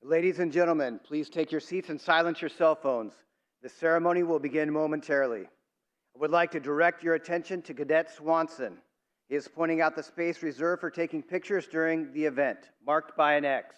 Ladies and gentlemen, please take your seats and silence your cell phones. The ceremony will begin momentarily. I would like to direct your attention to Cadet Swanson. He is pointing out the space reserved for taking pictures during the event, marked by an X.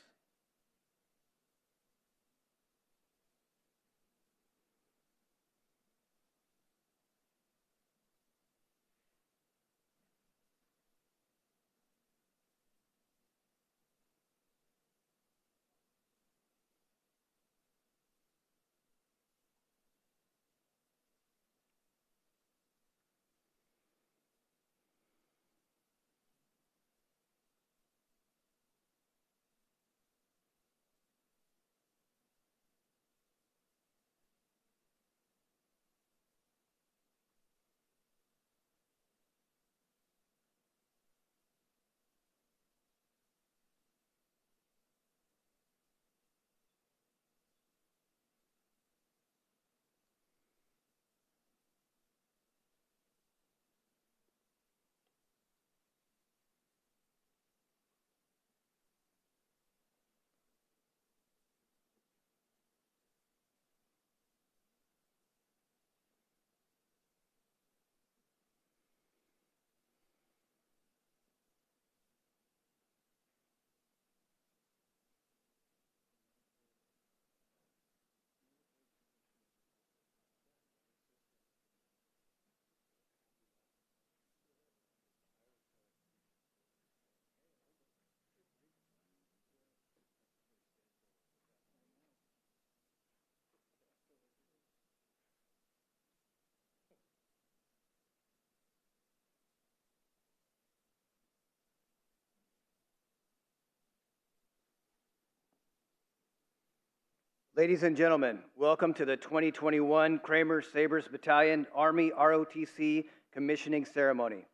Ladies and gentlemen, welcome to the 2021 Kramer Sabres Battalion Army ROTC Commissioning Ceremony.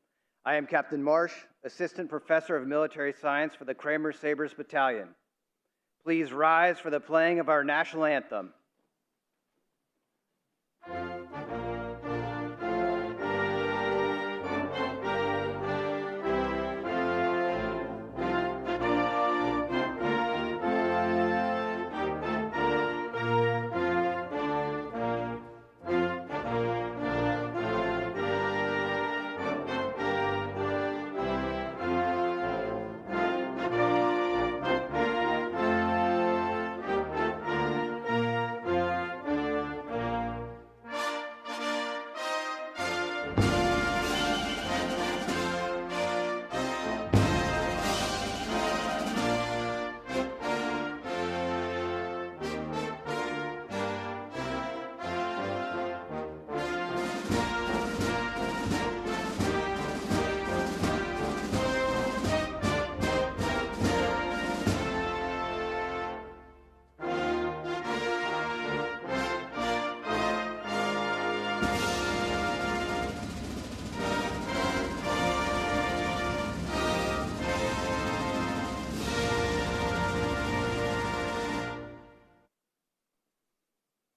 I am Captain Marsh, Assistant Professor of Military Science for the Kramer Sabres Battalion. Please rise for the playing of our national anthem.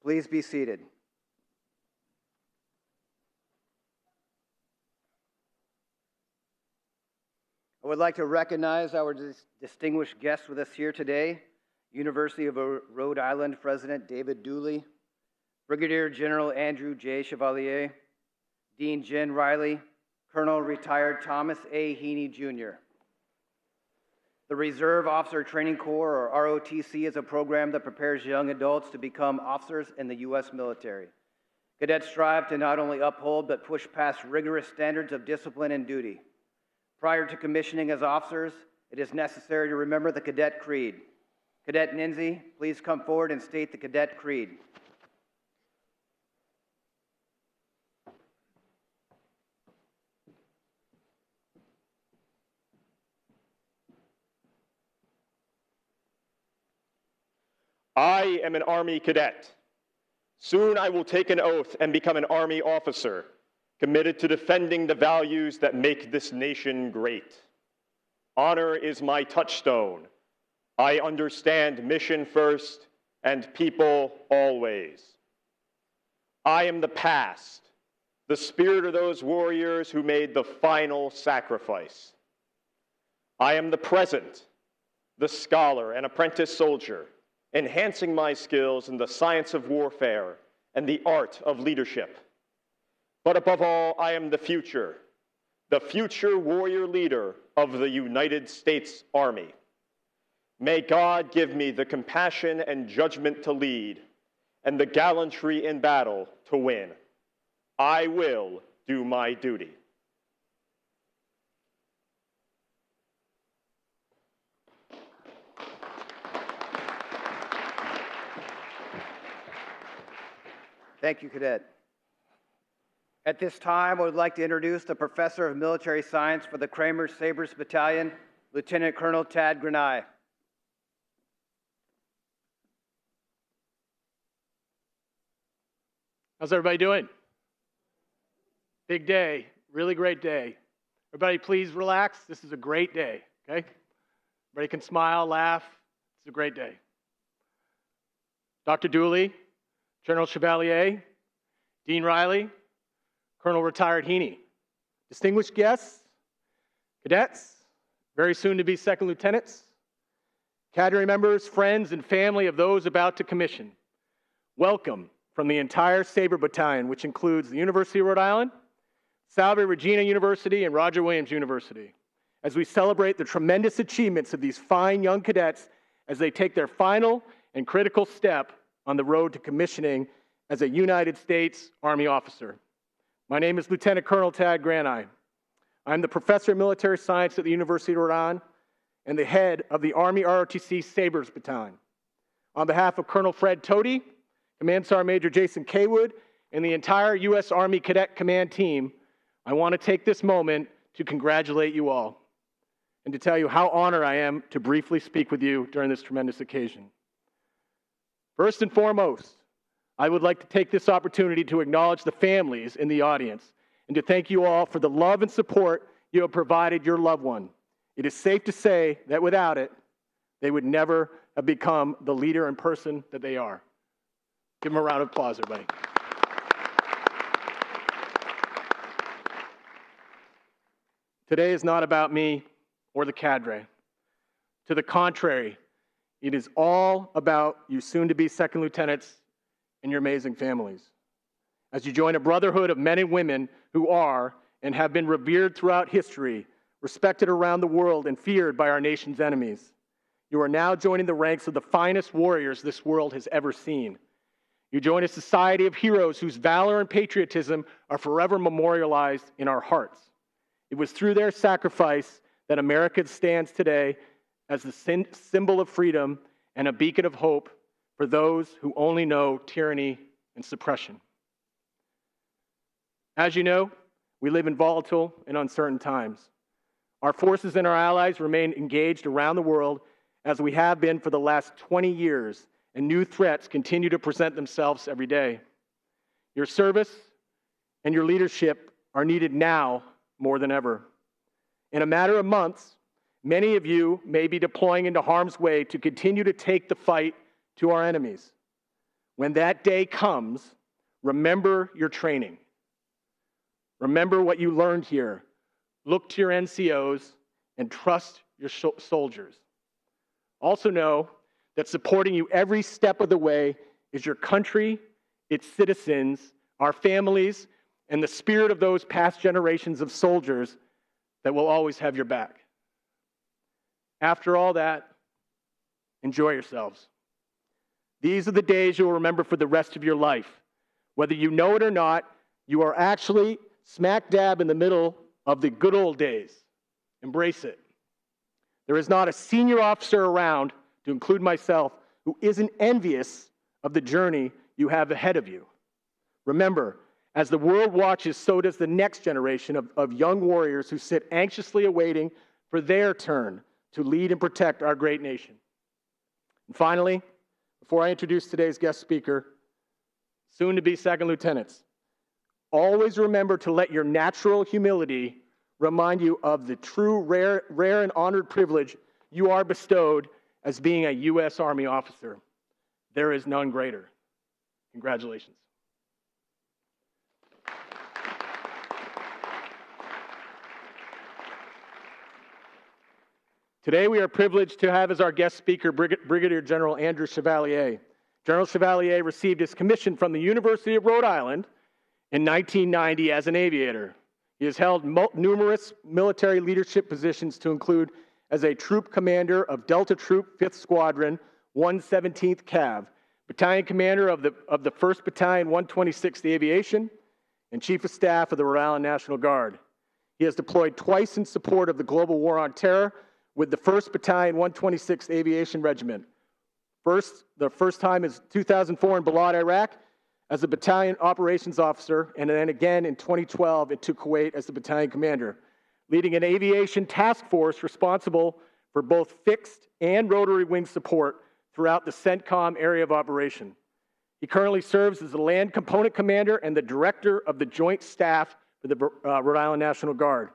Please be seated. I would like to recognize our distinguished guests with us here today, University of Rhode Island President David Dooley, Brigadier General Andrew J. Chevalier, Dean Jen Riley, Colonel retired Thomas A. Heaney, Jr. The Reserve Officer Training Corps, or ROTC, is a program that prepares young adults to become officers in the U.S. military. Cadets strive to not only uphold but push past rigorous standards of discipline and duty. Prior to commissioning as officers, it is necessary to remember the Cadet Creed. Cadet Ninzi, please come forward and state the Cadet Creed. I am an Army cadet. Soon I will take an oath and become an Army officer, committed to defending the values that make this nation great. Honor is my touchstone. I understand mission first and people always. I am the past, the spirit of those warriors who made the final sacrifice. I am the present, the scholar and apprentice soldier, enhancing my skills in the science of warfare and the art of leadership. But above all, I am the future warrior leader of the United States Army. May God give me the compassion and judgment to lead, and the gallantry in battle to win. I will do my duty. Thank you, Cadet. At this time, I would like to introduce the Professor of Military Science for the Kramer Sabres Battalion, Lieutenant Colonel Tad Granai. How's everybody doing? Big day, really great day. Everybody please relax. This is a great day, okay? Everybody can smile, laugh. It's a great day. Dr. Dooley, General Chevalier, Dean Riley, Colonel Retired Heaney, distinguished guests, cadets, very soon to be second lieutenants, cadre members, friends, and family of those about to commission. Welcome from the entire Sabre Battalion, which includes the University of Rhode Island, Salve Regina University, and Roger Williams University, as we celebrate the tremendous achievements of these fine young cadets as they take their final and critical step on the road to commissioning as a United States Army officer. My name is Lieutenant Colonel Tad Granai. I'm the Professor of Military Science at the University of Rhode Island and the head of the Army ROTC Sabres Battalion. On behalf of Colonel Fred Tody, Command Sergeant Major Jason Kaywood, and the entire U.S. Army Cadet Command team, I want to take this moment to congratulate you all and to tell you how honored I am to briefly speak with you during this tremendous occasion. First and foremost, I would like to take this opportunity to acknowledge the families in the audience and to thank you all for the love and support you have provided your loved one. It is safe to say that without it, they would never have become the leader and person that they are. Give them a round of applause, everybody. Today is not about me or the cadre. To the contrary, it is all about you soon-to-be second lieutenants and your amazing families. As you join a brotherhood of men and women who are and have been revered throughout history, respected around the world, and feared by our nation's enemies, you are now joining the ranks of the finest warriors this world has ever seen. You join a society of heroes whose valor and patriotism are forever memorialized in our hearts. It was through their sacrifice that America stands today as the symbol of freedom and a beacon of hope for those who only know tyranny and suppression. As you know, we live in volatile and uncertain times. Our forces and our allies remain engaged around the world as we have been for the last 20 years, and new threats continue to present themselves every day. Your service and your leadership are needed now more than ever. In a matter of months, many of you may be deploying into harm's way to continue to take the fight to our enemies. When that day comes, remember your training. Remember what you learned here. Look to your NCOs and trust your soldiers. Also know that supporting you every step of the way is your country, its citizens, our families, and the spirit of those past generations of soldiers that will always have your back. After all that, enjoy yourselves. These are the days you'll remember for the rest of your life. Whether you know it or not, you are actually smack dab in the middle of the good old days. Embrace it. There is not a senior officer around, to include myself, who isn't envious of the journey you have ahead of you. Remember, as the world watches, so does the next generation of young warriors who sit anxiously awaiting for their turn to lead and protect our great nation. And finally, before I introduce today's guest speaker, soon-to-be second lieutenants, always remember to let your natural humility remind you of the true, rare and honored privilege you are bestowed as being a U.S. Army officer. There is none greater. Congratulations. Today, we are privileged to have as our guest speaker Brigadier General Andrew Chevalier. General Chevalier received his commission from the University of Rhode Island in 1990 as an aviator. He has held numerous military leadership positions to include as a troop commander of Delta Troop 5th Squadron, 117th Cav, battalion commander of the 1st Battalion, 126th Aviation, and chief of staff of the Rhode Island National Guard. He has deployed twice in support of the global war on terror with the 1st Battalion, 126th Aviation Regiment. The first time is 2004 in Balad, Iraq, as a battalion operations officer, and then again in 2012 into Kuwait as the battalion commander, leading an aviation task force responsible for both fixed and rotary wing support throughout the CENTCOM area of operation. He currently serves as the Land Component Commander and the Director of the Joint Staff for the Rhode Island National Guard.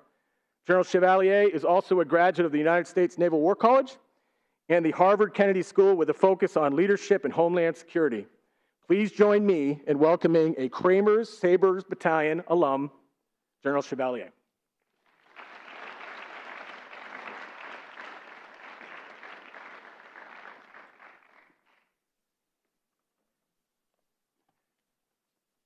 General Chevalier is also a graduate of the United States Naval War College and the Harvard Kennedy School with a focus on leadership and homeland security. Please join me in welcoming a Kramer's Sabres Battalion alum, General Chevalier.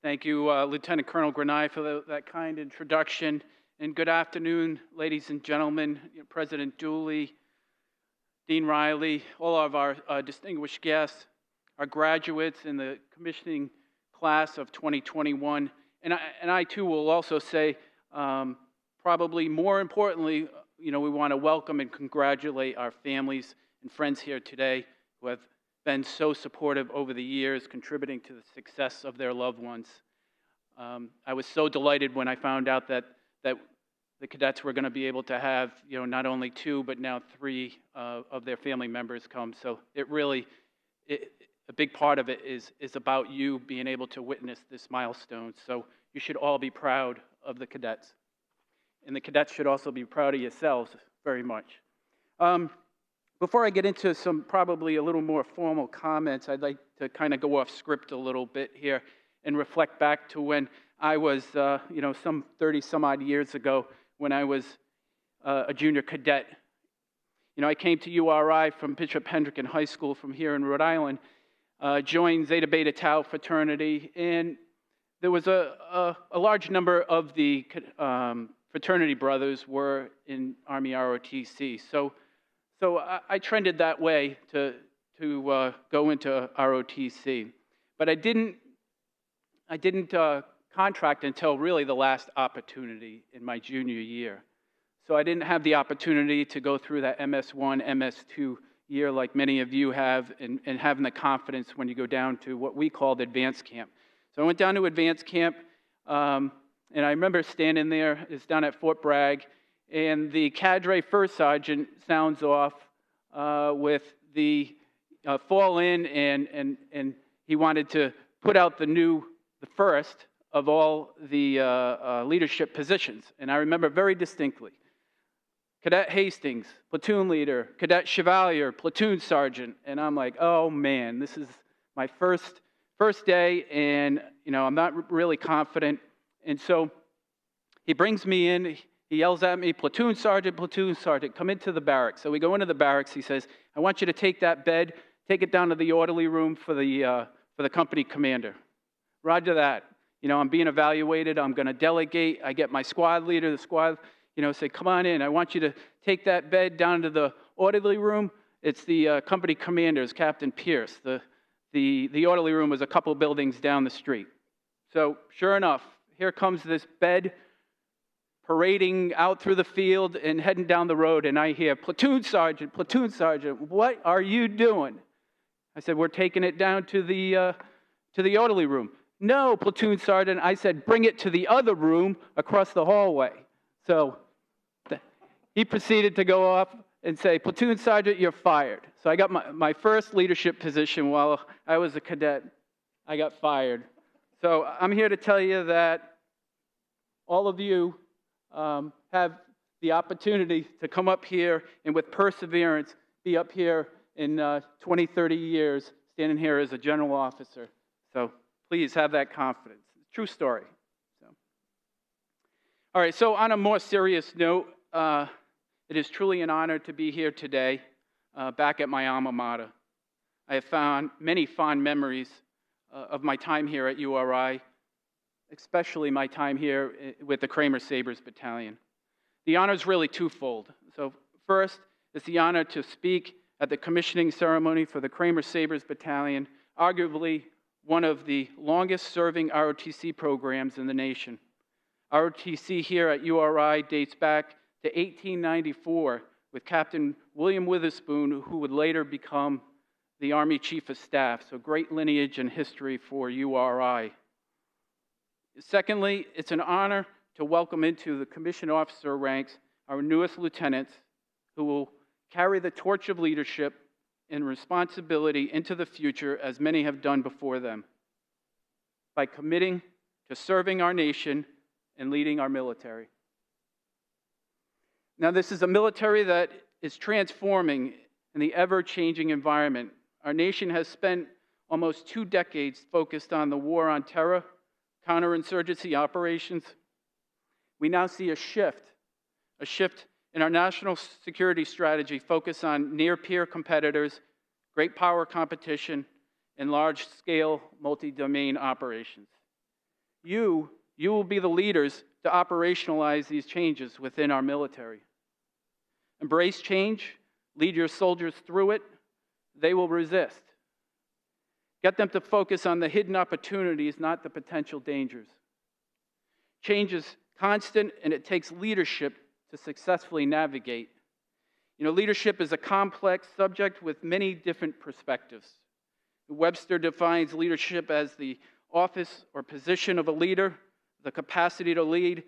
Thank you, Lieutenant Colonel Grenai, for that kind introduction. And good afternoon, ladies and gentlemen, President Dooley, Dean Riley, all of our distinguished guests, our graduates in the commissioning class of 2021. And I too will also say, probably more importantly, we want to welcome and congratulate our families and friends here today who have been so supportive over the years, contributing to the success of their loved ones. I was so delighted when I found out that the cadets were going to be able to have, not only 2, but now 3 of their family members come. So a big part of it is about you being able to witness this milestone. So you should all be proud of the cadets. And the cadets should also be proud of yourselves very much. Before I get into some probably a little more formal comments, I'd like to kind of go off script a little bit here and reflect back to when I was, some 30-some-odd years ago when I was a junior cadet. I came to URI from Bishop Hendricken High School from here in Rhode Island, joined Zeta Beta Tau fraternity, and there was a large number of the fraternity brothers were in Army ROTC. So I trended that way to go into ROTC, but I didn't contract until really the last opportunity in my junior year. So I didn't have the opportunity to go through that MS1, MS2 year like many of you have, and having the confidence when you go down to what we called advanced camp. So I went down to advanced camp, and I remember standing there, it's down at Fort Bragg, and the cadre first sergeant sounds off with the fall in, and he wanted to put out the first of all the leadership positions. And I remember very distinctly, Cadet Hastings, platoon leader, Cadet Chevalier, platoon sergeant, and I'm like, oh man, this is my first day, and I'm not really confident. And so he brings me in, he yells at me, platoon sergeant, come into the barracks. So we go into the barracks, he says, I want you to take that bed, take it down to the orderly room for the company commander. Roger that. I'm being evaluated, I'm gonna delegate, I get my squad leader, the squad, say, come on in, I want you to take that bed down to the orderly room. It's the company commander's, Captain Pierce. The orderly room was a couple buildings down the street. So sure enough, here comes this bed parading out through the field and heading down the road, and I hear, platoon sergeant, what are you doing? I said, we're taking it down to the orderly room. No, platoon sergeant, I said, bring it to the other room across the hallway. So he proceeded to go off and say, platoon sergeant, you're fired. So I got my first leadership position while I was a cadet. I got fired. So I'm here to tell you that all of you have the opportunity to come up here and with perseverance be up here in 20, 30 years standing here as a general officer. So please have that confidence. True story. So. All right, so on a more serious note, It is truly an honor to be here today, back at my alma mater. I have found many fond memories of my time here at URI, especially my time here with the Kramer Sabres Battalion. The honor is really twofold. So first, it's the honor to speak at the commissioning ceremony for the Kramer Sabres Battalion, arguably one of the longest-serving ROTC programs in the nation. ROTC here at URI dates back to 1894 with Captain William Witherspoon, who would later become the Army Chief of Staff, so great lineage and history for URI. Secondly, it's an honor to welcome into the commissioned officer ranks our newest lieutenants, who will carry the torch of leadership and responsibility into the future, as many have done before them, by committing to serving our nation and leading our military. Now, this is a military that is transforming in the ever-changing environment. Our nation has spent almost 2 decades focused on the war on terror, counterinsurgency operations. We now see a shift in our national security strategy focused on near-peer competitors, great power competition, and large-scale multi-domain operations. You will be the leaders to operationalize these changes within our military. Embrace change, lead your soldiers through it. They will resist. Get them to focus on the hidden opportunities, not the potential dangers. Change is constant, and it takes leadership to successfully navigate. Leadership is a complex subject with many different perspectives. Webster defines leadership as the office or position of a leader, the capacity to lead,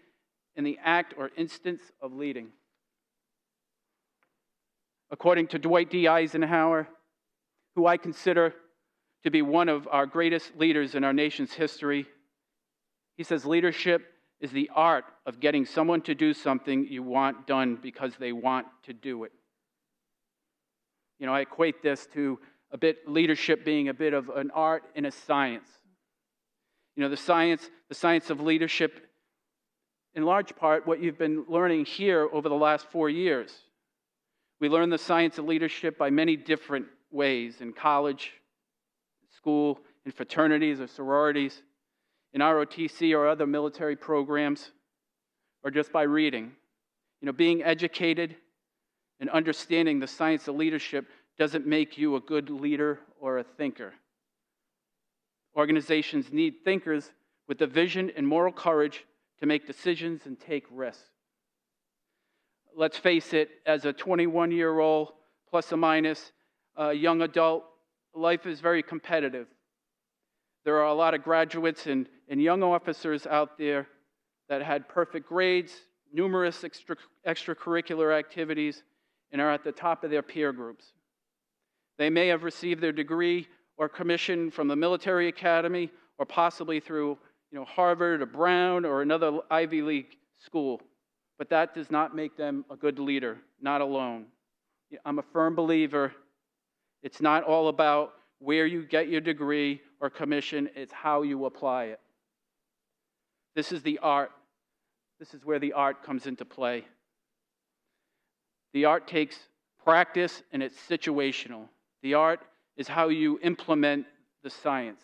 and the act or instance of leading. According to Dwight D. Eisenhower, who I consider to be one of our greatest leaders in our nation's history, he says leadership is the art of getting someone to do something you want done because they want to do it. I equate this to leadership being a bit of an art and a science. The science of leadership, in large part, what you've been learning here over the last 4 years. We learn the science of leadership by many different ways, in college, school, in fraternities or sororities, in ROTC or other military programs, or just by reading. Being educated and understanding the science of leadership doesn't make you a good leader or a thinker. Organizations need thinkers with the vision and moral courage to make decisions and take risks. Let's face it, as a 21-year-old, plus or minus, young adult, life is very competitive. There are a lot of graduates and young officers out there that had perfect grades, numerous extracurricular activities, and are at the top of their peer groups. They may have received their degree or commission from the military academy, or possibly through Harvard or Brown or another Ivy League school. But that does not make them a good leader, not alone. I'm a firm believer it's not all about where you get your degree or commission, it's how you apply it. This is the art. This is where the art comes into play. The art takes practice and it's situational. The art is how you implement the science.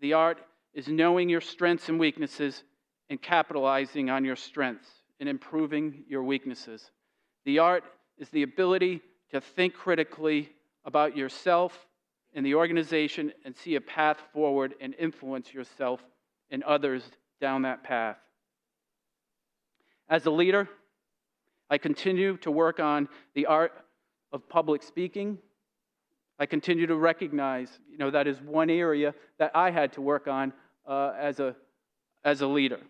The art is knowing your strengths and weaknesses and capitalizing on your strengths and improving your weaknesses. The art is the ability to think critically about yourself and the organization and see a path forward and influence yourself and others down that path. As a leader, I continue to work on the art of public speaking. I continue to recognize, that is one area that I had to work on as a leader.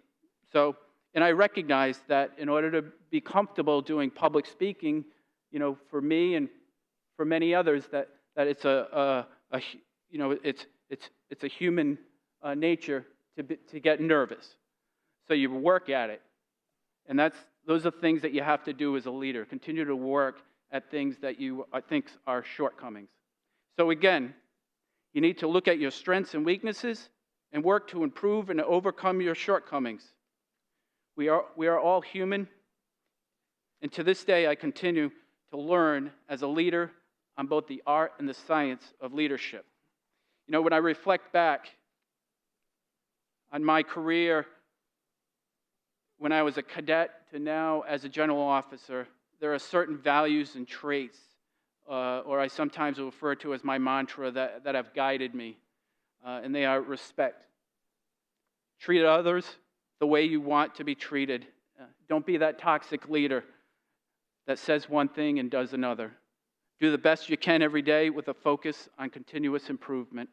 And I recognize that in order to be comfortable doing public speaking, for me and for many others, that it's it's a human nature to get nervous. So you work at it, and those are things that you have to do as a leader. Continue to work at things that you think are shortcomings. So again, you need to look at your strengths and weaknesses and work to improve and overcome your shortcomings. We are all human, And to this day, I continue to learn as a leader on both the art and the science of leadership. You know, when I reflect back on my career when I was a cadet to now as a general officer, there are certain values and traits, or I sometimes refer to as my mantra, that have guided me, and they are respect. Treat others the way you want to be treated. Don't be that toxic leader that says one thing and does another. Do the best you can every day with a focus on continuous improvement.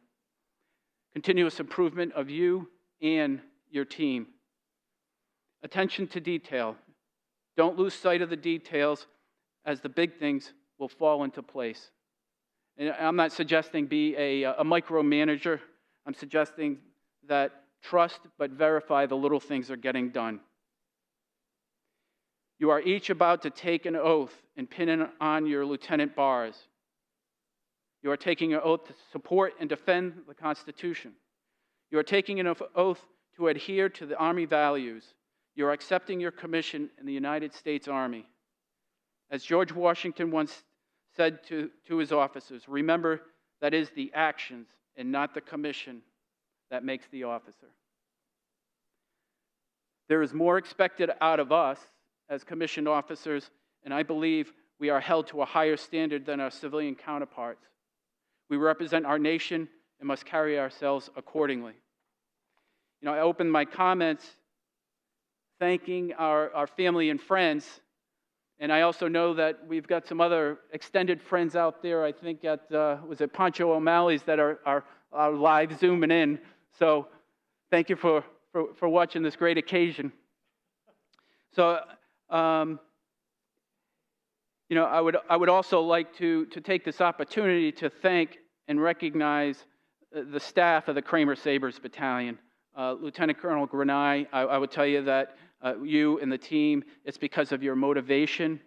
Continuous improvement of you and your team. Attention to detail. Don't lose sight of the details, as the big things will fall into place. And I'm not suggesting be a micromanager. I'm suggesting that trust but verify the little things are getting done. You are each about to take an oath and pin on your lieutenant bars. You are taking an oath to support and defend the Constitution. You are taking an oath to adhere to the Army values. You are accepting your commission in the United States Army. As George Washington once said to his officers, remember that is the actions and not the commission that makes the officer. There is more expected out of us as commissioned officers, and I believe we are held to a higher standard than our civilian counterparts. We represent our nation and must carry ourselves accordingly. You know, I opened my comments thanking our family and friends, and I also know that we've got some other extended friends out there, I think at, was it Pancho O'Malley's, that are live zooming in. So thank you for watching this great occasion. So, you know, I would also like to take this opportunity to thank and recognize the staff of the Kramer Sabres Battalion. Lieutenant Colonel Granai, I would tell you that you and the team, it's because of your motivation,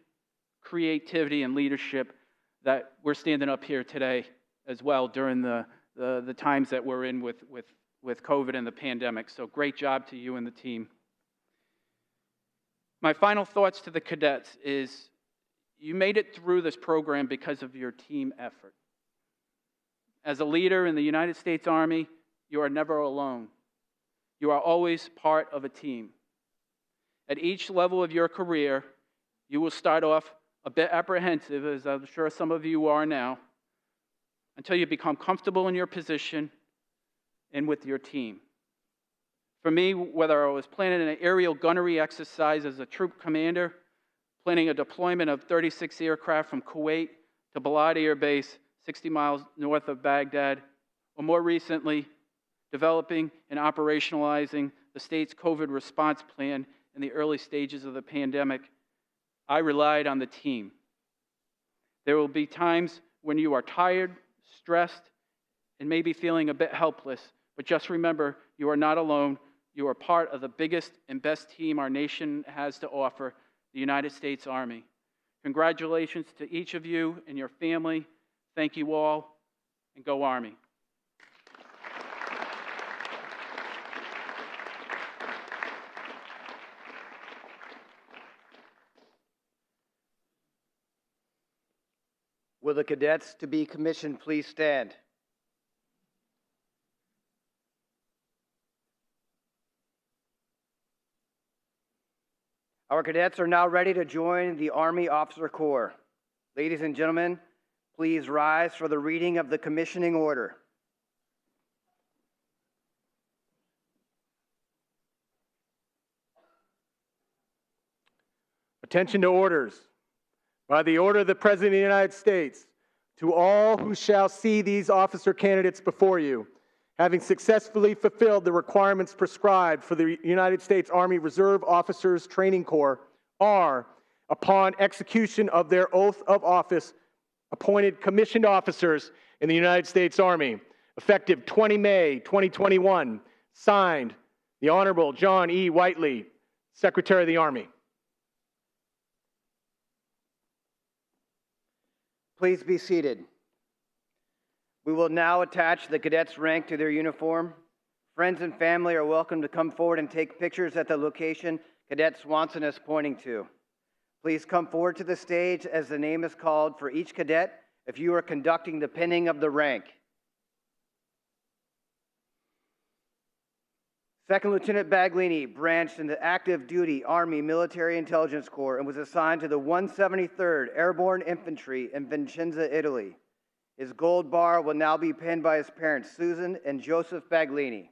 creativity, and leadership that we're standing up here today as well during the times that we're in with COVID and the pandemic. So great job to you and the team. My final thoughts to the cadets is you made it through this program because of your team effort. As a leader in the United States Army, you are never alone. You are always part of a team. At each level of your career, you will start off a bit apprehensive, as I'm sure some of you are now, until you become comfortable in your position and with your team. For me, whether I was planning an aerial gunnery exercise as a troop commander, planning a deployment of 36 aircraft from Kuwait to Balad Air Base, 60 miles north of Baghdad, or more recently, developing and operationalizing the state's COVID response plan in the early stages of the pandemic, I relied on the team. There will be times when you are tired, stressed, and maybe feeling a bit helpless, but just remember, you are not alone. You are part of the biggest and best team our nation has to offer, the United States Army. Congratulations to each of you and your family. Thank you all, and go Army. Will the cadets to be commissioned please stand? Our cadets are now ready to join the Army Officer Corps. Ladies and gentlemen, please rise for the reading of the commissioning order. Attention to orders. By the order of the President of the United States, to all who shall see these officer candidates before you, having successfully fulfilled the requirements prescribed for the United States Army Reserve Officers Training Corps, are, upon execution of their oath of office, appointed commissioned officers in the United States Army, effective 20 May 2021, signed, the Honorable John E. Whiteley, Secretary of the Army. Please be seated. We will now attach the cadets' rank to their uniform. Friends and family are welcome to come forward and take pictures at the location Cadet Swanson is pointing to. Please come forward to the stage as the name is called for each cadet if you are conducting the pinning of the rank. Second Lieutenant Baglini branched into active duty Army Military Intelligence Corps and was assigned to the 173rd Airborne Infantry in Vicenza, Italy. His gold bar will now be pinned by his parents, Susan and Joseph Baglini.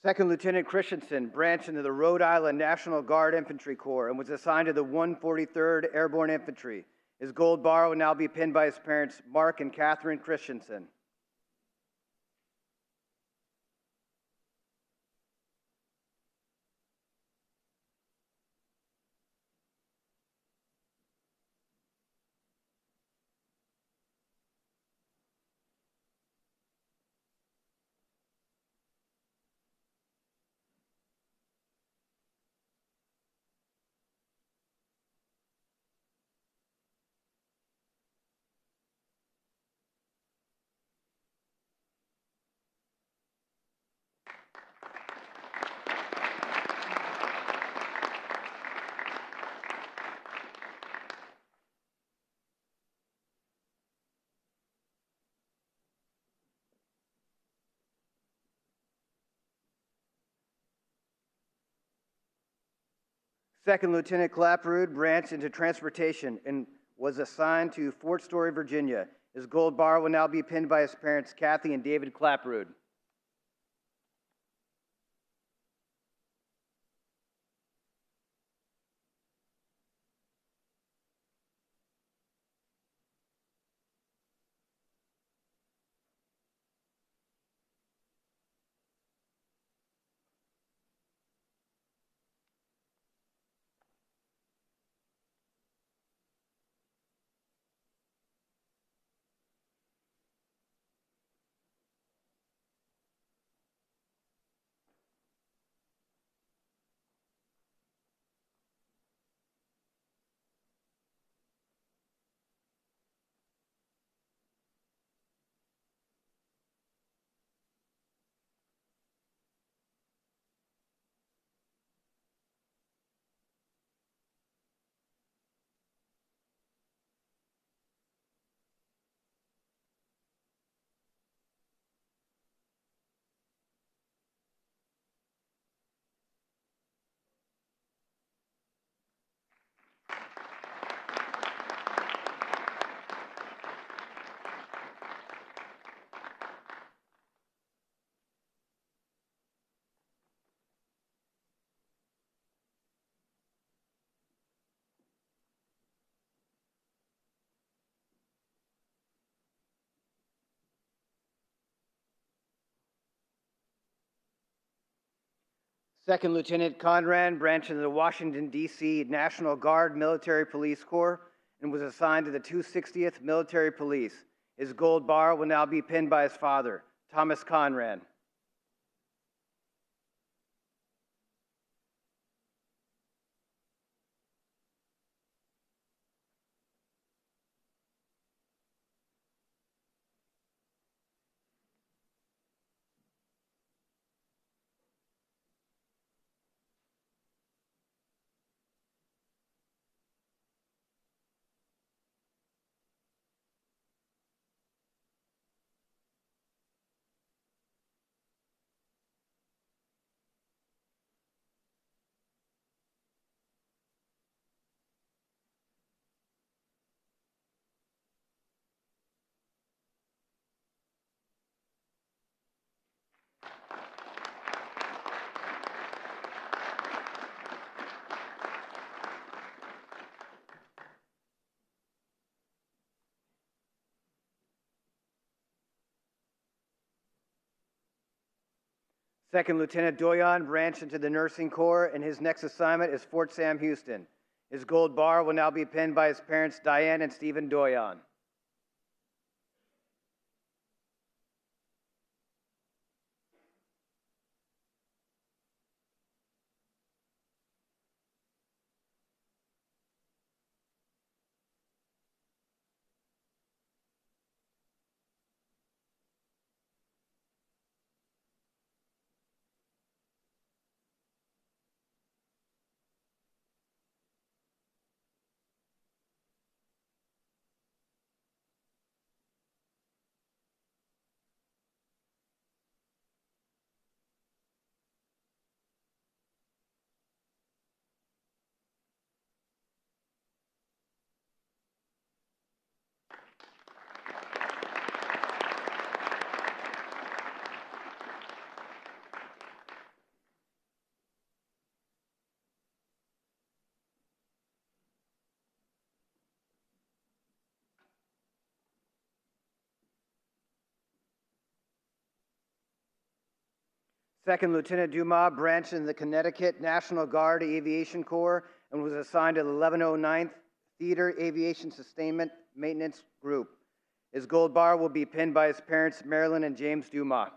Second Lieutenant Christensen branched into the Rhode Island National Guard Infantry Corps and was assigned to the 143rd Airborne Infantry. His gold bar will now be pinned by his parents, Mark and Catherine Christensen. Second Lieutenant Clapperud branched into transportation and was assigned to Fort Story, Virginia. His gold bar will now be pinned by his parents, Kathy and David Clapperud. Second Lieutenant Conrad branched into the Washington, D.C. National Guard Military Police Corps and was assigned to the 260th Military Police. His gold bar will now be pinned by his father, Thomas Conrad. Second Lieutenant Doyon branched into the Nursing Corps, and his next assignment is Fort Sam Houston. His gold bar will now be pinned by his parents, Diane and Stephen Doyon. Second Lieutenant Dumas branched in the Connecticut National Guard Aviation Corps and was assigned to the 1109th Theater Aviation Sustainment Maintenance Group. His gold bar will be pinned by his parents, Marilyn and James Dumas.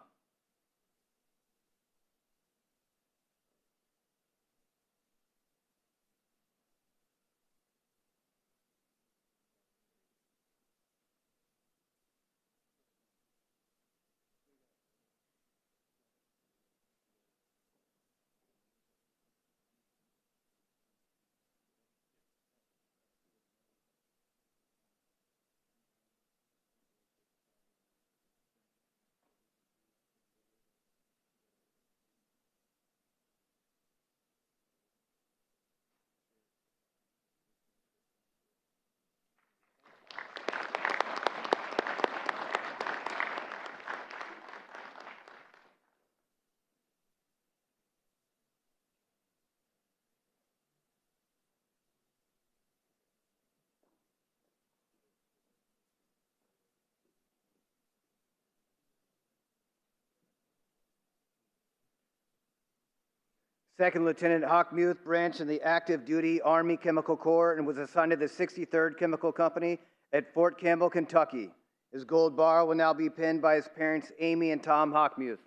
Second Lieutenant Hockmuth branched in the active duty Army Chemical Corps and was assigned to the 63rd Chemical Company at Fort Campbell, Kentucky. His gold bar will now be pinned by his parents, Amy and Tom Hockmuth.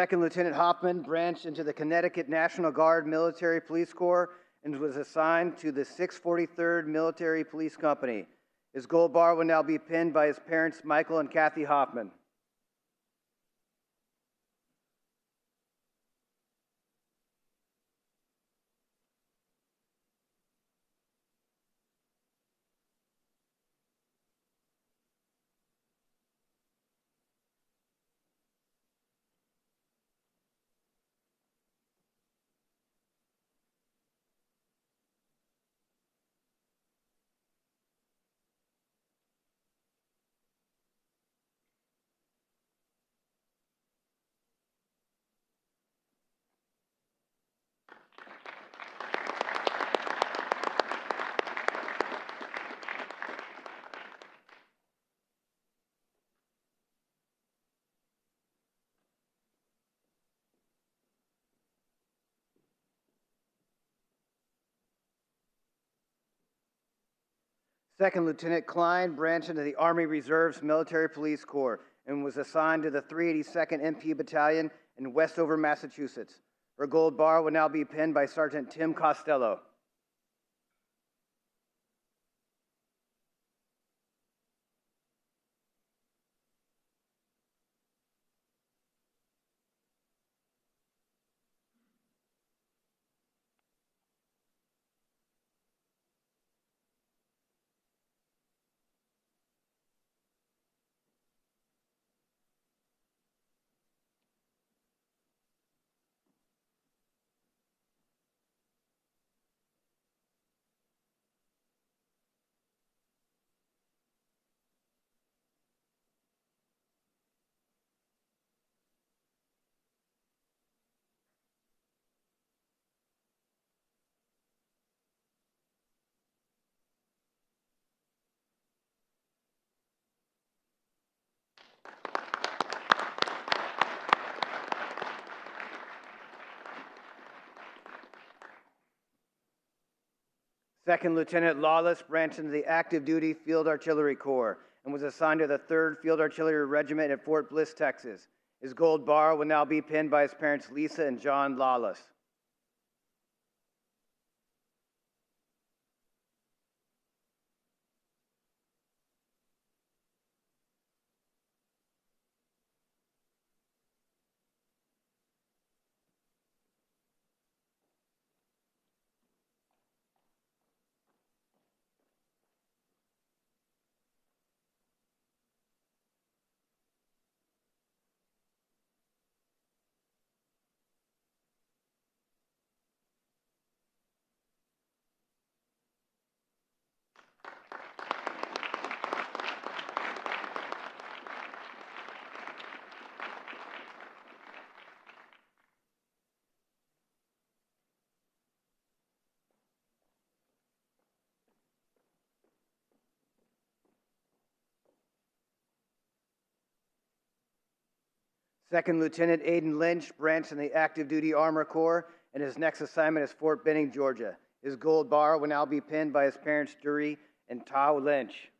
Second Lieutenant Hoffman branched into the Connecticut National Guard Military Police Corps and was assigned to the 643rd Military Police Company. His gold bar will now be pinned by his parents, Michael and Kathy Hoffman. Second Lieutenant Klein branched into the Army Reserve's Military Police Corps and was assigned to the 382nd MP Battalion in Westover, Massachusetts. Her gold bar will now be pinned by Sergeant Tim Costello. Second Lieutenant Lawless branched into the Active Duty Field Artillery Corps and was assigned to the 3rd Field Artillery Regiment at Fort Bliss, Texas. His gold bar will now be pinned by his parents Lisa and John Lawless. Second Lieutenant Aiden Lynch branched in the Active Duty Armor Corps, and his next assignment is Fort Benning, Georgia. His gold bar will now be pinned by his parents Dury and Tao Lynch.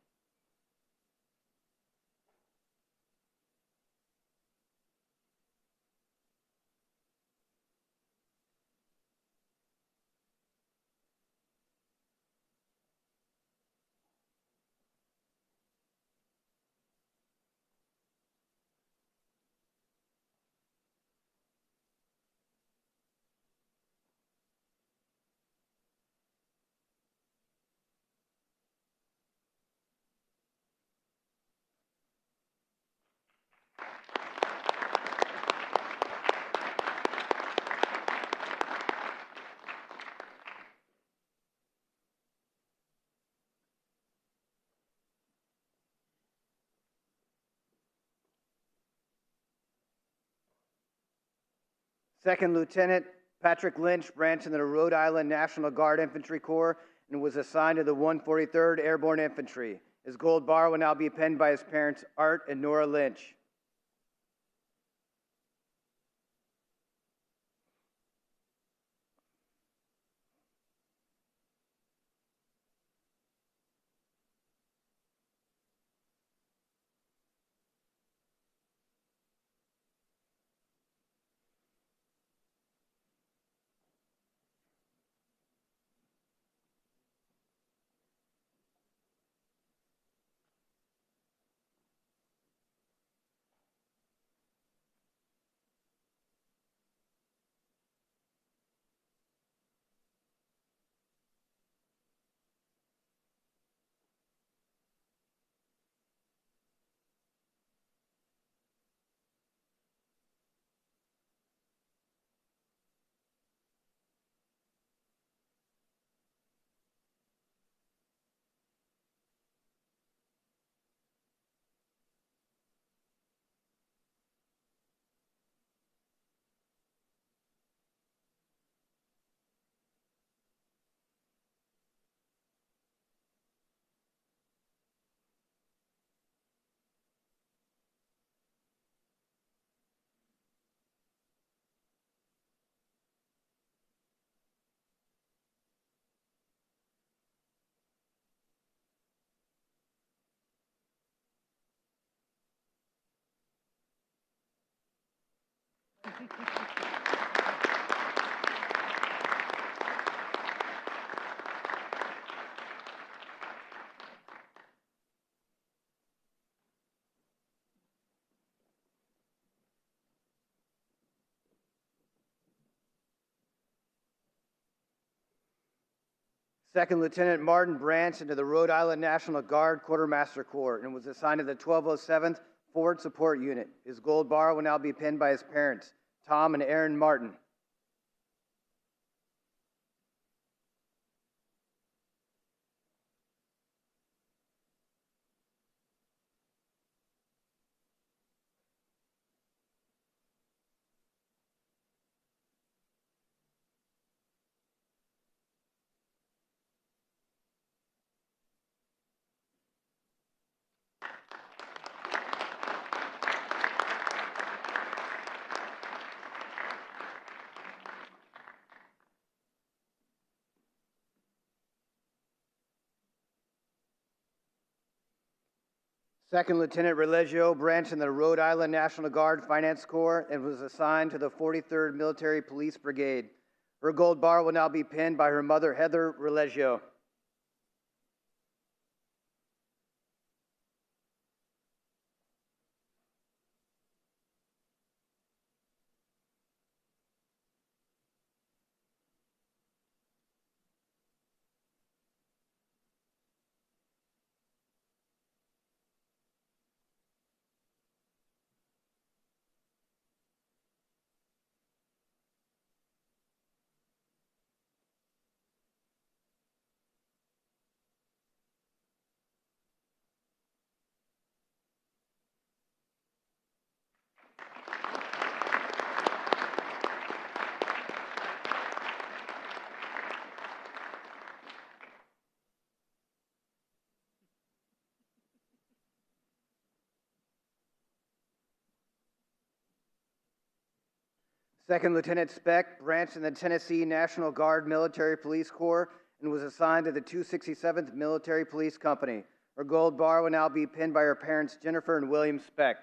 Second Lieutenant Patrick Lynch branched into the Rhode Island National Guard Infantry Corps and was assigned to the 143rd Airborne Infantry. His gold bar will now be pinned by his parents Art and Nora Lynch. Second Lieutenant Martin Branch into the Rhode Island National Guard Quartermaster Corps and was assigned to the 1207th Forward Support Unit. His gold bar will now be pinned by his parents, Tom and Aaron Martin. Second Lieutenant Religio Branch in the Rhode Island National Guard Finance Corps and was assigned to the 43rd Military Police Brigade. Her gold bar will now be pinned by her mother, Heather Religio. Second Lieutenant Speck branched in the Tennessee National Guard Military Police Corps and was assigned to the 267th Military Police Company. Her gold bar will now be pinned by her parents, Jennifer and William Speck.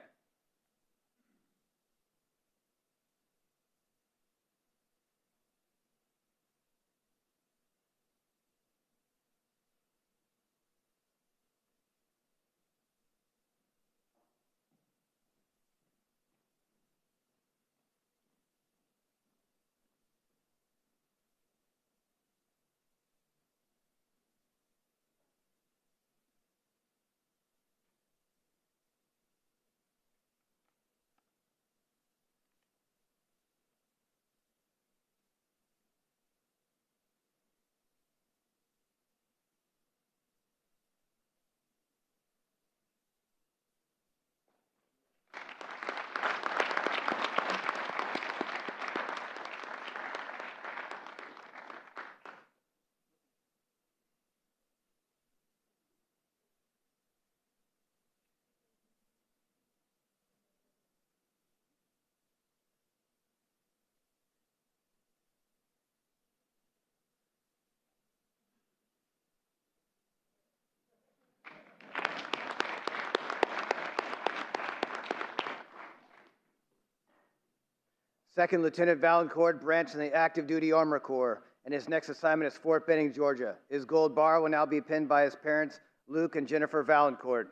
Second Lieutenant Valancourt branched in the Active Duty Armor Corps, and his next assignment is Fort Benning, Georgia. His gold bar will now be pinned by his parents, Luke and Jennifer Valancourt.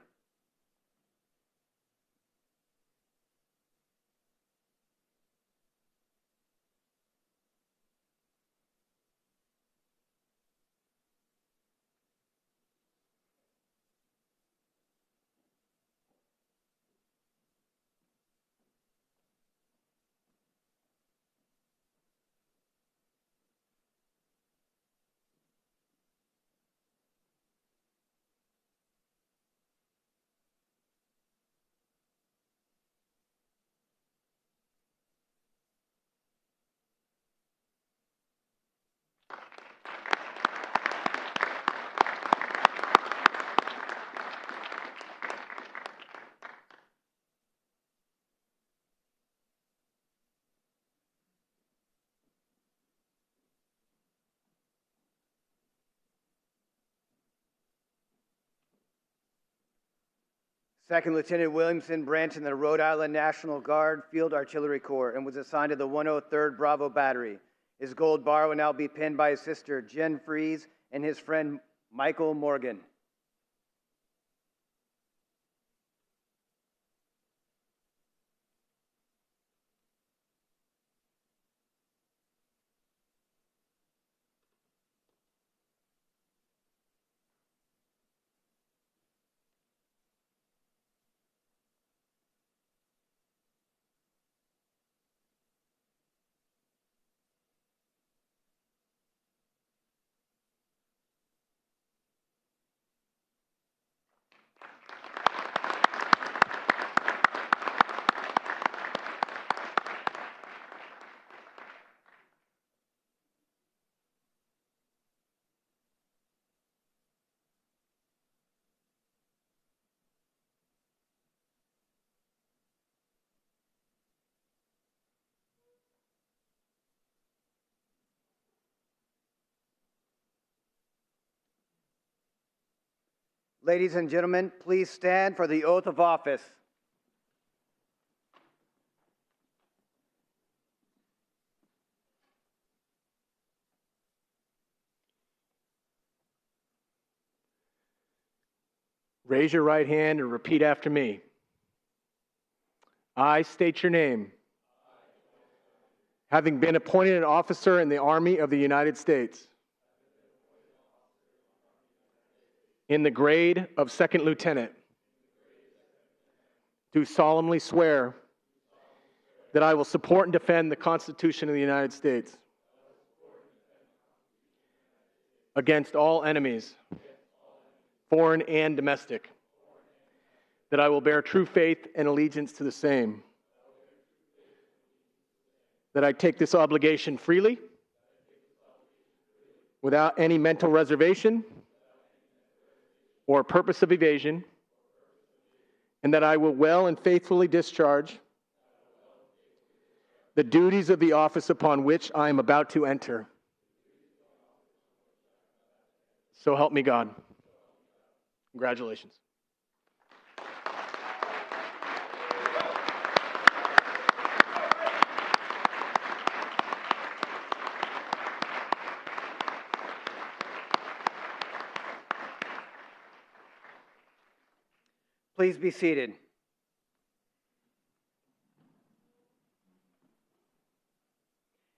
Second Lieutenant Williamson, branch in the Rhode Island National Guard Field Artillery Corps, and was assigned to the 103rd Bravo Battery. His gold bar will now be pinned by his sister, Jen Fries, and his friend, Michael Morgan. Ladies and gentlemen, please stand for the oath of office. Raise your right hand and repeat after me. I state your name. Having been appointed an officer in the Army of the United States, in the grade of second lieutenant, do solemnly swear that I will support and defend the Constitution of the United States against all enemies, foreign and domestic, that I will bear true faith and allegiance to the same, that I take this obligation freely, without any mental reservation or purpose of evasion, and that I will well and faithfully discharge the duties of the office upon which I am about to enter. So help me God. Congratulations. Please be seated.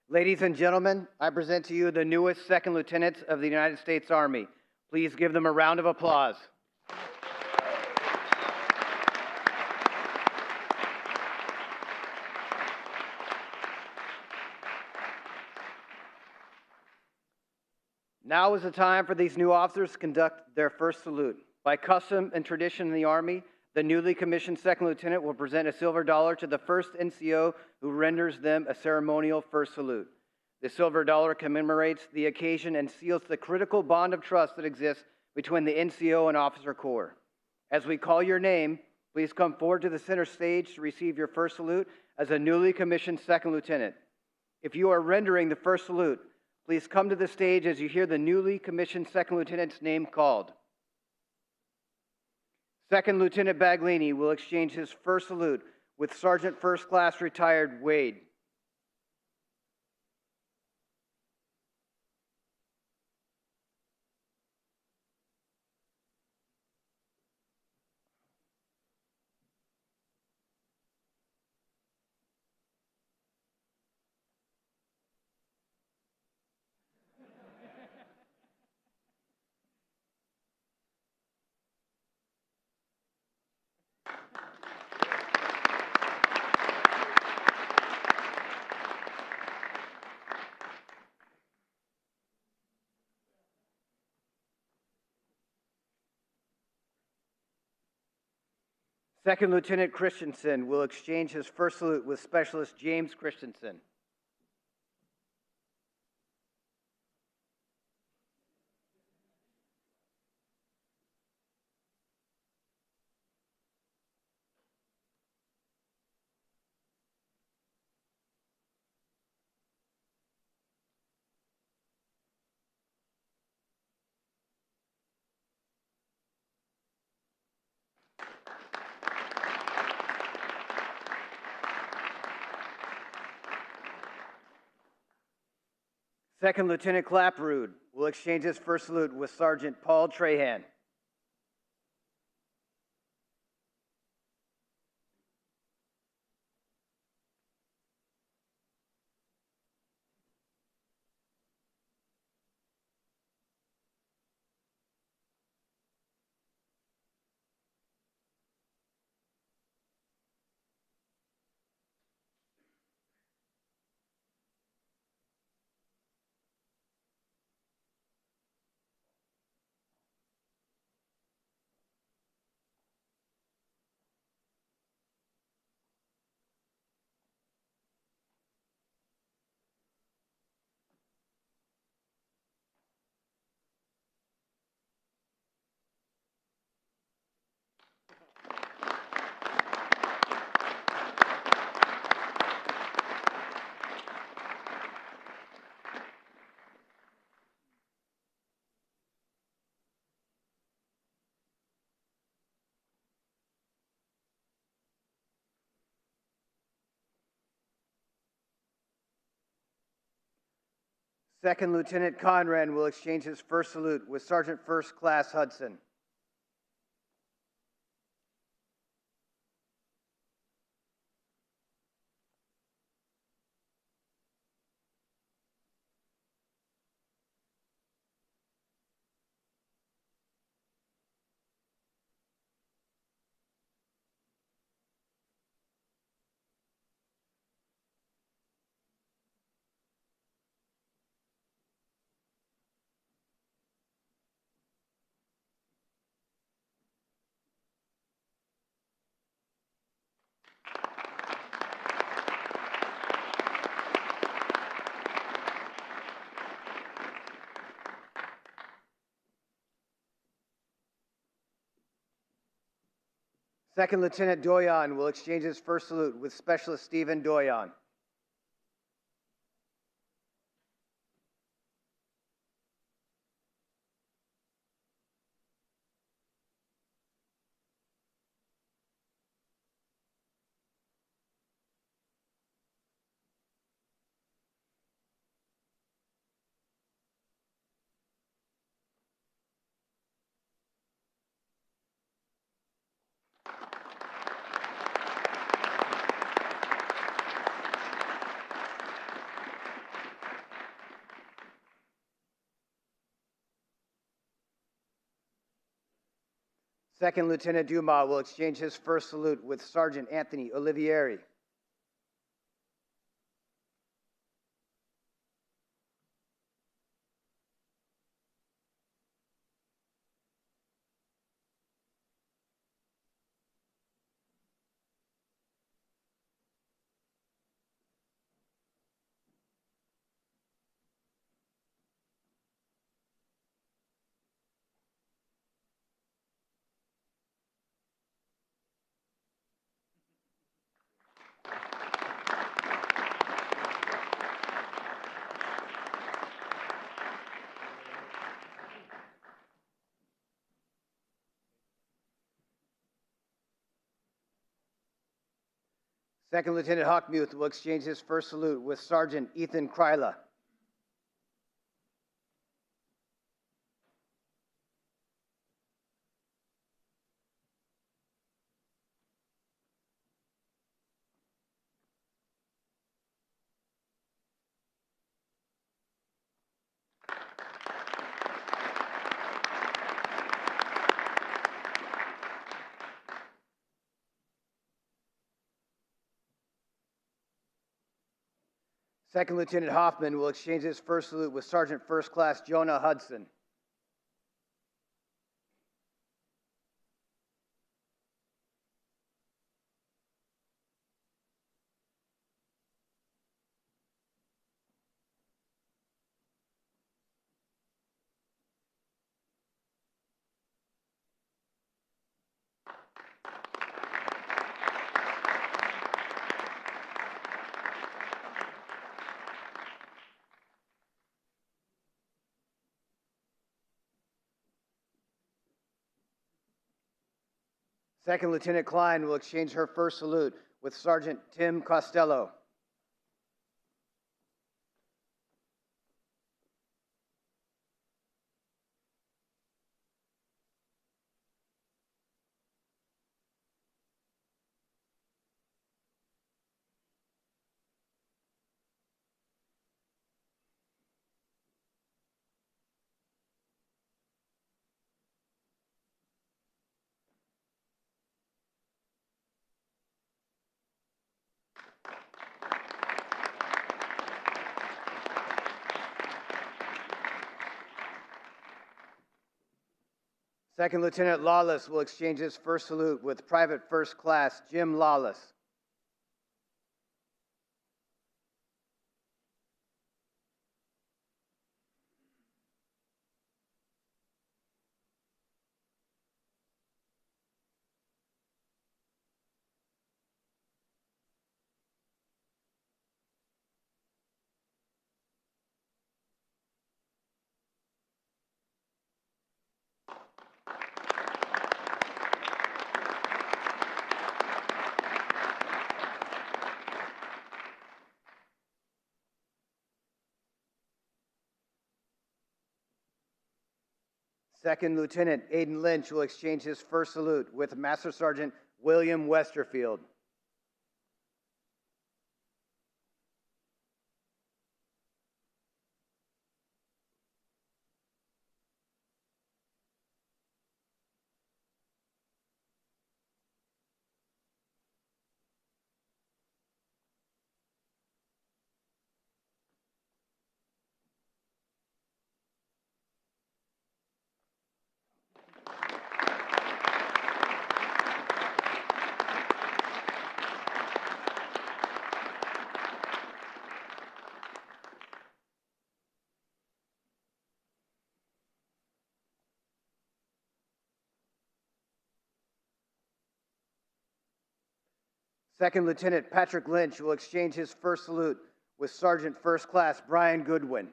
Ladies and gentlemen, I present to you the newest second lieutenants of the United States Army. Please give them a round of applause. Now is the time for these new officers to conduct their first salute. By custom and tradition in the Army, the newly commissioned second lieutenant will present a silver dollar to the first NCO who renders them a ceremonial first salute. The silver dollar commemorates the occasion and seals the critical bond of trust that exists between the NCO and officer corps. As we call your name, please come forward to the center stage to receive your first salute as a newly commissioned second lieutenant. If you are rendering the first salute, please come to the stage as you hear the newly commissioned second lieutenant's name called. Second Lieutenant Baglini will exchange his first salute with Sergeant First Class Retired Wade. Second Lieutenant Christensen will exchange his first salute with Specialist James Christensen. Second Lieutenant Clapperud will exchange his first salute with Sergeant Paul Trahan. Second Lieutenant Conran will exchange his first salute with Sergeant First Class Hudson. Second Lieutenant Doyon will exchange his first salute with Specialist Stephen Doyon. Second Lieutenant Dumas will exchange his first salute with Sergeant Anthony Olivieri. Second Lieutenant Hawkmuth will exchange his first salute with Sergeant Ethan Kryla. Second Lieutenant Hoffman will exchange his first salute with Sergeant First Class Jonah Hudson. Second Lieutenant Klein will exchange her first salute with Sergeant Tim Costello. Second Lieutenant Lawless will exchange his first salute with Private First Class Jim Lawless. Second Lieutenant Aiden Lynch will exchange his first salute with Master Sergeant William Westerfield. Second Lieutenant Patrick Lynch will exchange his first salute with Sergeant First Class Brian Goodwin.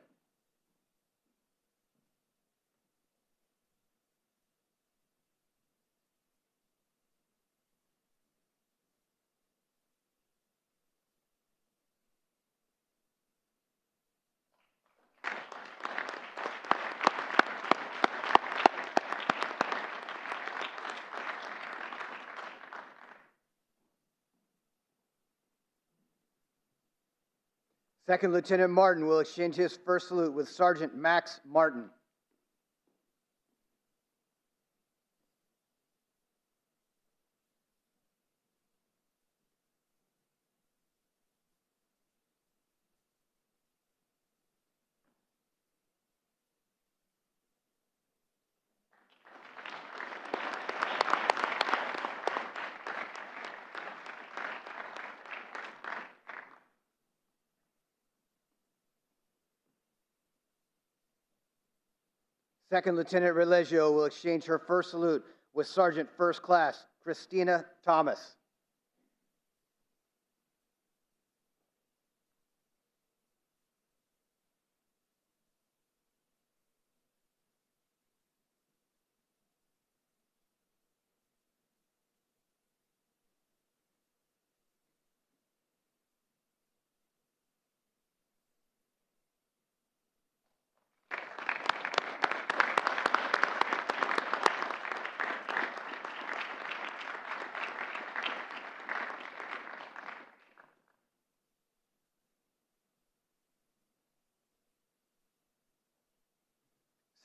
Second Lieutenant Martin will exchange his first salute with Sergeant Max Martin. Second Lieutenant Religio will exchange her first salute with Sergeant First Class Christina Thomas.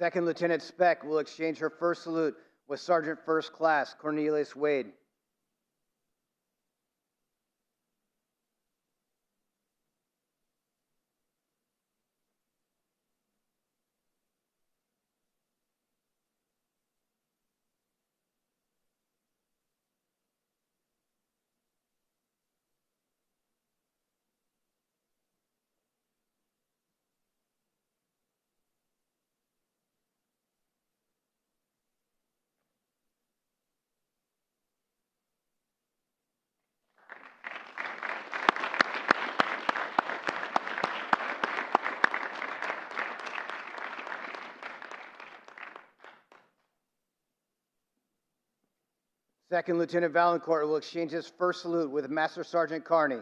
Second Lieutenant Speck will exchange her first salute with Sergeant First Class Cornelius Wade. Second Lieutenant Valancourt will exchange his first salute with Master Sergeant Carney.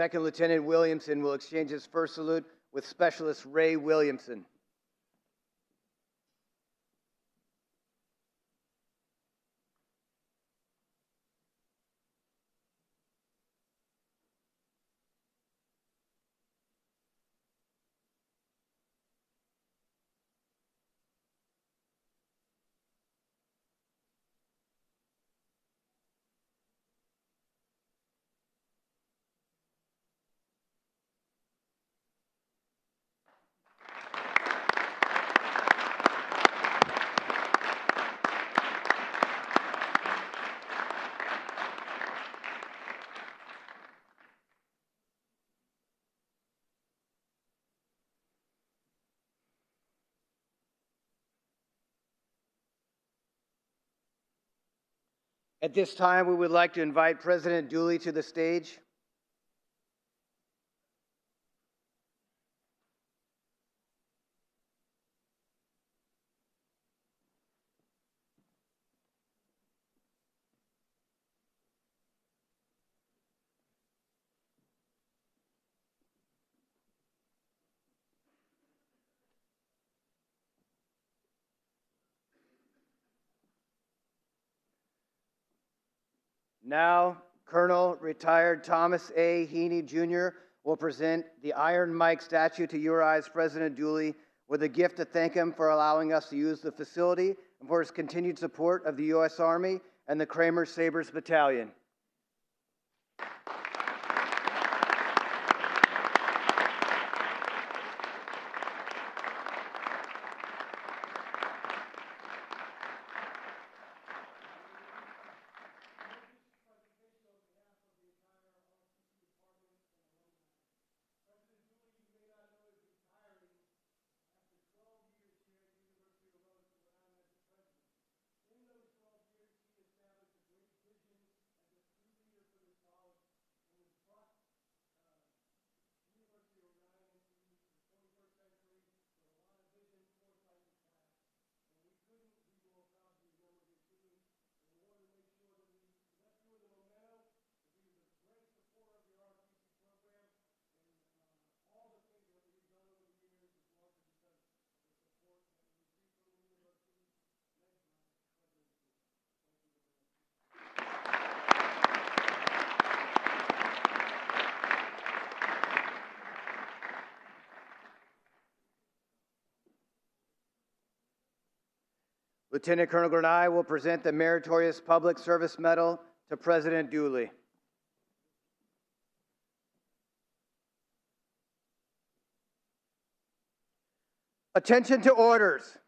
Second Lieutenant Williamson will exchange his first salute with Specialist Ray Williamson. At this time, we would like to invite President Dooley to the stage. Now, Colonel retired Thomas A. Heaney Jr. will present the Iron Mike statue to Your Eyes President Dooley with a gift to thank him for allowing us to use the facility and for his continued support of the U.S. Army and the Kramer Sabres Battalion. Lieutenant Colonel Granai will present the Meritorious Public Service Medal to President Dooley. Attention to orders.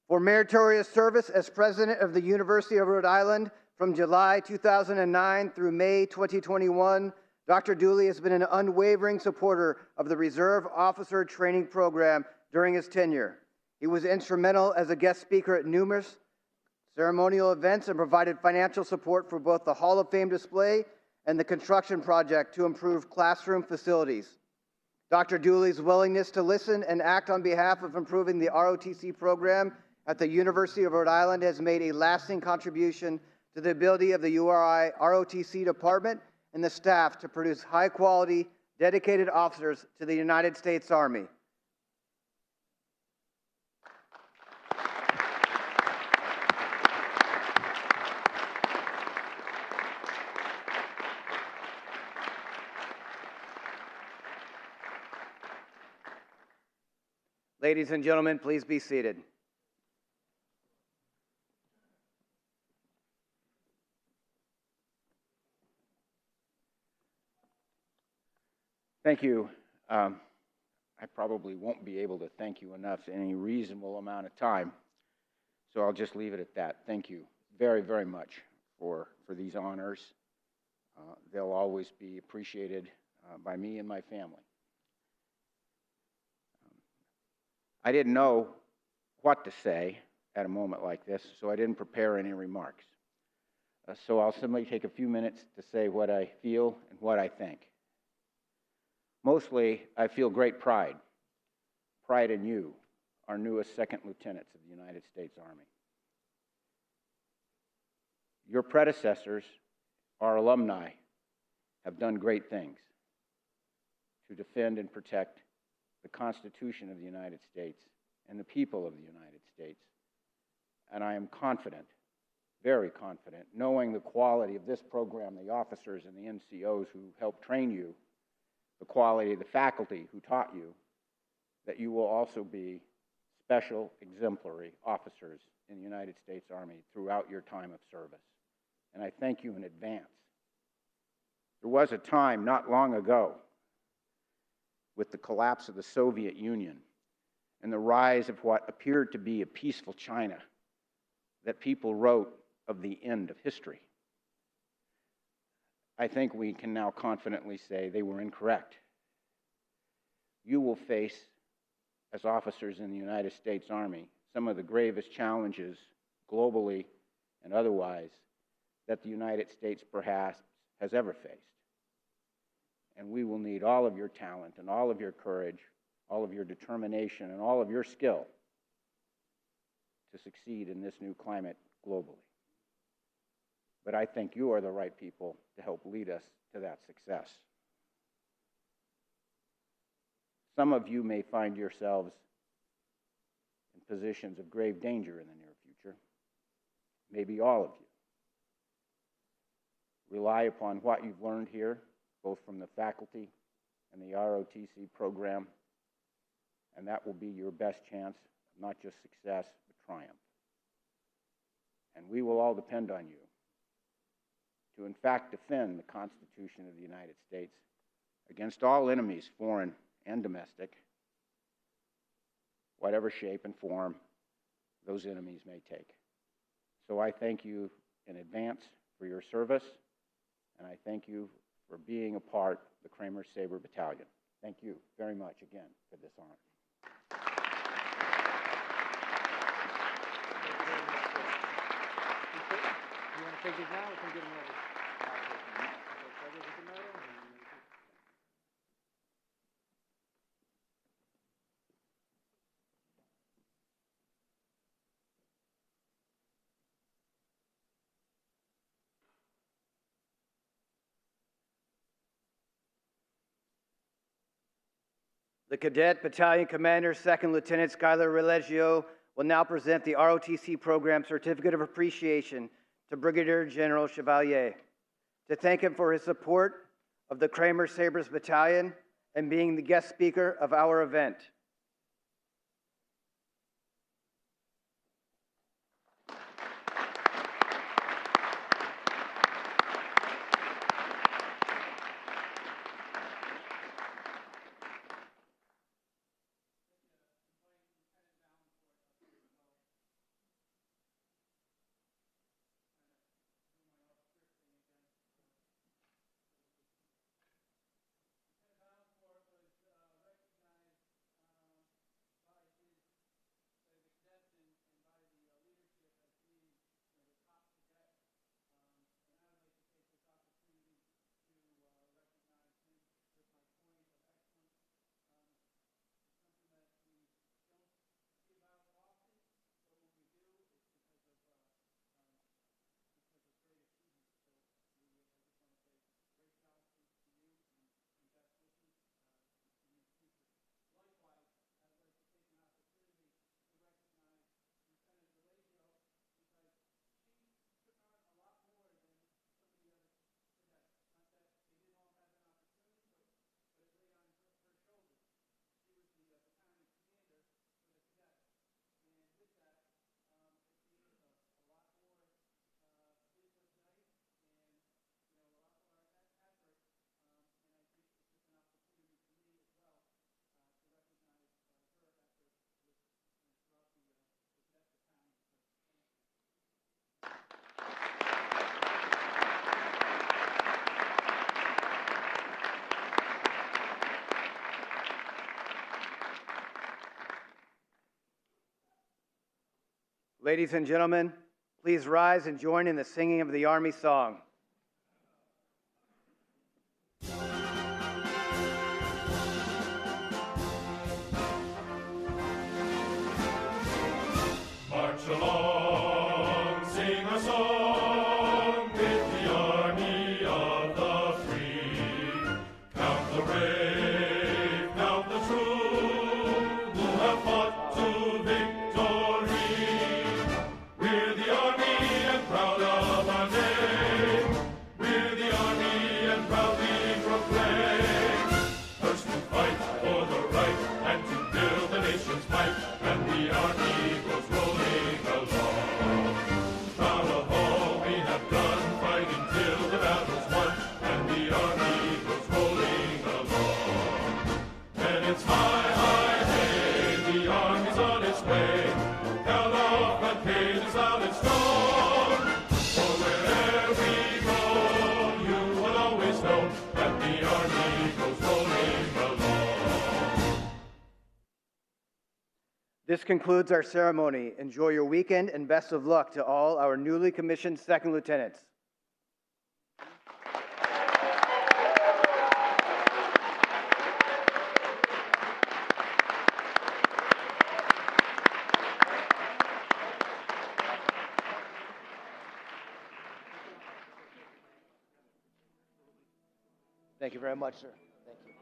For meritorious service as President of the University of Rhode Island from July 2009 through May 2021, Dr. Dooley has been an unwavering supporter of the Reserve Officer Training Program during his tenure. He was instrumental as a guest speaker at numerous ceremonial events and provided financial support for both the Hall of Fame display and the construction project to improve classroom facilities. Dr. Dooley's willingness to listen and act on behalf of improving the ROTC program at the University of Rhode Island has made a lasting contribution to the ability of the URI ROTC department and the staff to produce high-quality, dedicated officers to the United States Army. Ladies and gentlemen, please be seated. Thank you. I probably won't be able to thank you enough in any reasonable amount of time, so I'll just leave it at that. Thank you very, very much for these honors. They'll always be appreciated by me and my family. I didn't know what to say at a moment like this, so I didn't prepare any remarks. So I'll simply take a few minutes to say what I feel and what I think. Mostly, I feel great pride in you, our newest second lieutenants of the United States Army. Your predecessors, our alumni, have done great things to defend and protect the Constitution of the United States and the people of the United States. And I am confident, very confident, knowing the quality of this program, the officers and the NCOs who helped train you, the quality of the faculty who taught you, that you will also be special, exemplary officers in the United States Army throughout your time of service. And I thank you in advance. There was a time not long ago, with the collapse of the Soviet Union and the rise of what appeared to be a peaceful China, that people wrote of the end of history. I think we can now confidently say they were incorrect. You will face, as officers in the United States Army, some of the gravest challenges globally and otherwise that the United States perhaps has ever faced. And we will need all of your talent and all of your courage, all of your determination and all of your skill to succeed in this new climate globally. But I think you are the right people to help lead us to that success. Some of you may find yourselves in positions of grave danger in the near future, maybe all of you. Rely upon what you've learned here, both from the faculty and the ROTC program, and that will be your best chance of not just success, but triumph. And we will all depend on you to, in fact, defend the Constitution of the United States against all enemies, foreign and domestic, whatever shape and form those enemies may take. So I thank you in advance for your service, and I thank you for being a part of the Kramer-Saber Battalion. Thank you very much again for this honor. You want to take these now, or can we get them ready? The Cadet Battalion Commander, 2nd Lieutenant Skylar Religio, will now present the ROTC Program Certificate of Appreciation to Brigadier General Chevalier, to thank him for his support of the Kramer-Sabers Battalion and being the guest speaker of our event. Ladies and gentlemen, please rise and join in the singing of the Army song. March along, sing a song with the army of the free. Count the brave, count the true, who have fought to victory. We're the army and proud of our name. This concludes our ceremony. Enjoy your weekend and best of luck to all our newly commissioned second lieutenants. Thank you very much, sir. Thank you.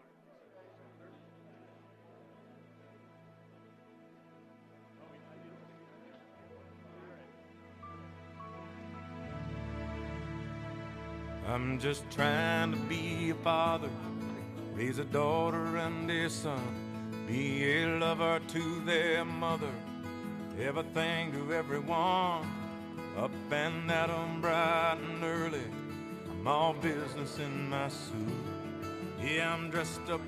I'm just trying to be a father, raise a daughter and a son, be a lover to their mother, everything to everyone, up and at 'em bright and early. I'm all business in my suit. Yeah, I'm dressed up